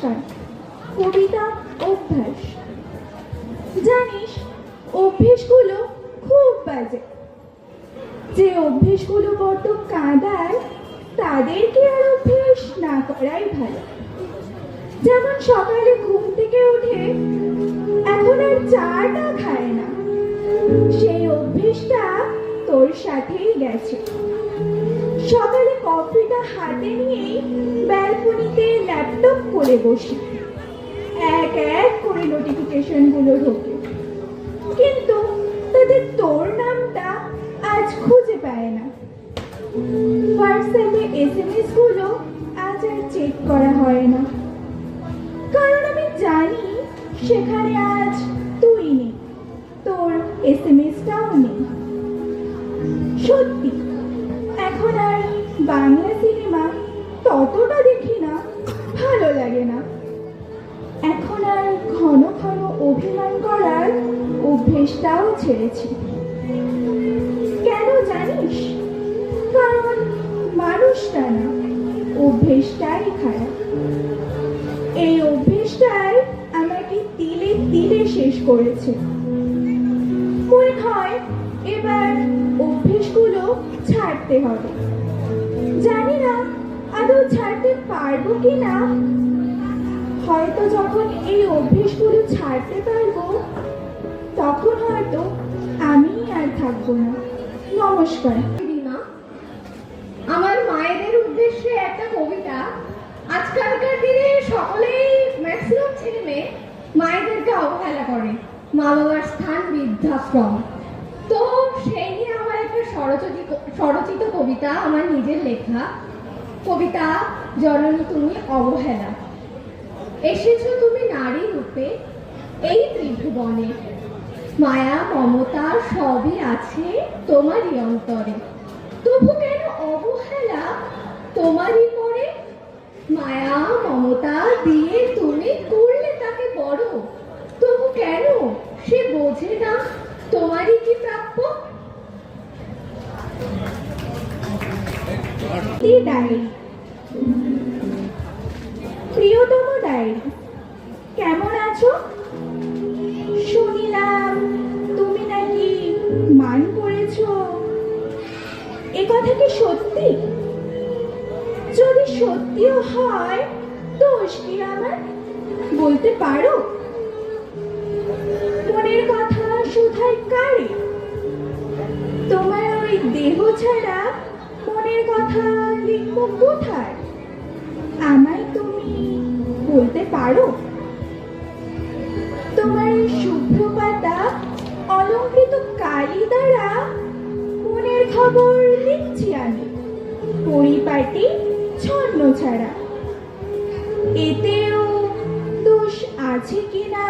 নমস্কার। কবিতা অভ্যাস। জানিস, অভ্যেসগুলো খুব বাজে। যে অভ্যেসগুলো বড্ড কাঁদায় তাদেরকে আর অভ্যেস না করাই ভালো। যেমন সকালে ঘুম থেকে উঠে এখন আর চাটা খায় না, সেই অভ্যেসটা তোর সাথেই গেছে। সকালে কফিটা হাতে নিয়েই ব্যালকনিতে ল্যাপটপ করে বসি, এক এক করে নোটিফিকেশন গুলো ঢোকে, কিন্তু তাদের তোর নামটা আজ খুঁজে পায় না। হোয়াটসঅ্যাপে এসএমএস গুলো আজ আর চেক করা হয় না, কারণ আমি জানি সেখানে আজ তুই নেই, তোর এসএমএসটাও নেই। সত্যি এখন আর বাংলা সিনেমা ততটা দেখি না, ভালো লাগে না। এখন আর ঘন ঘন অভিমান করার অভ্যেসটাও ছেড়েছি। কেন জানিস? কারণ মানুষটা না, অভ্যেসটাই খারাপ। এই অভ্যেসটাই আমাকে তিলে তিলে শেষ করেছে। মনে হয় এবার অভ্যেসগুলো ছাড়তে হবে। জানি না আদৌ ছাড়তে পারবো কিনা। হয়তো যখন এই অভ্যেসগুলো ছাড়তে পারবো তখন হয়তো আমি আর থাকবো না। নমস্কার। দিদিমা, আমার মায়েদের উদ্দেশ্যে একটা কবিতা। আজকালকার দিনে সকলেই ম্যাক্সিমাম ছেলে মেয়ে মায়েদেরকে অবহেলা করে, মা বাবার স্থান বৃদ্ধাশ্রম। তো সেই নিয়ে আমার একটা স্বরচিত কবিতা, আমার নিজের লেখা কবিতা। জননী তুমি অবহেলা, এসেছো তুমি নারী রূপে এই ত্রিভুবনে, মায়া মমতা সবই আছে তোমারই অন্তরে, তবু কেন অবহেলা তোমারই পরে, মায়া মমতা দিয়ে তুমি করলে তাকে বড়, তবু কেন সে বোঝে না তোমারই কি প্রাপ্য। ডায়েরি। প্রিয়তম ডায়েরি, কেমন আছো? শুনিলাম তুমি নাকি মান করেছো, এ কথা কি সত্যি? যদি সত্যিও হয় দোষ কি আমার, বলতে পারো? মনের কথা শুধাই কারে? তোমার ওই দেহ ছাড়া মনের কথা লিখবো কোথায়? আমায় তুমি বলতে পারো? তোমার শুভ্র পাতা অলঙ্কৃত কালি দ্বারা মনের খবর লিখছি আমি, পরিপাটি ছন্ন ছাড়া। এতেও দোষ আছে কিনা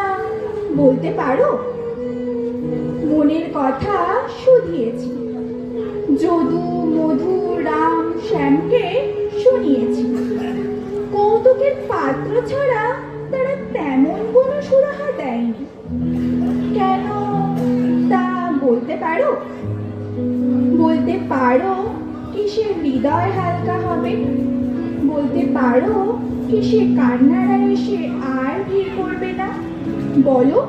বলতে পারো? মনের কথা শুধিয়েছি, যদু মধু রাম শ্যামকে শুনিয়েছি, কৌতুকের পাত্র ছাড়া তারা তেমন কোনো সুরাহা দেয়নি। কেন তা বলতে পারো? বলতে পারো কিসে হৃদয় হালকা হবে? বলতে পারো কিসে কান্নারা এসে আর ভিড় করবে না? বলো।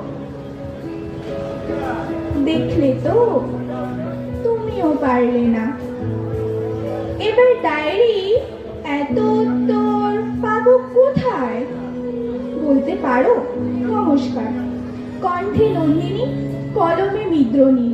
দেখলে তো, তুমিও পারলে না। এবার ডায়েরি এত উত্তর পাবো কোথায়? বলতে পারো? নমস্কার। কণ্ঠে নন্দিনী, কলমে বিদ্রোহী।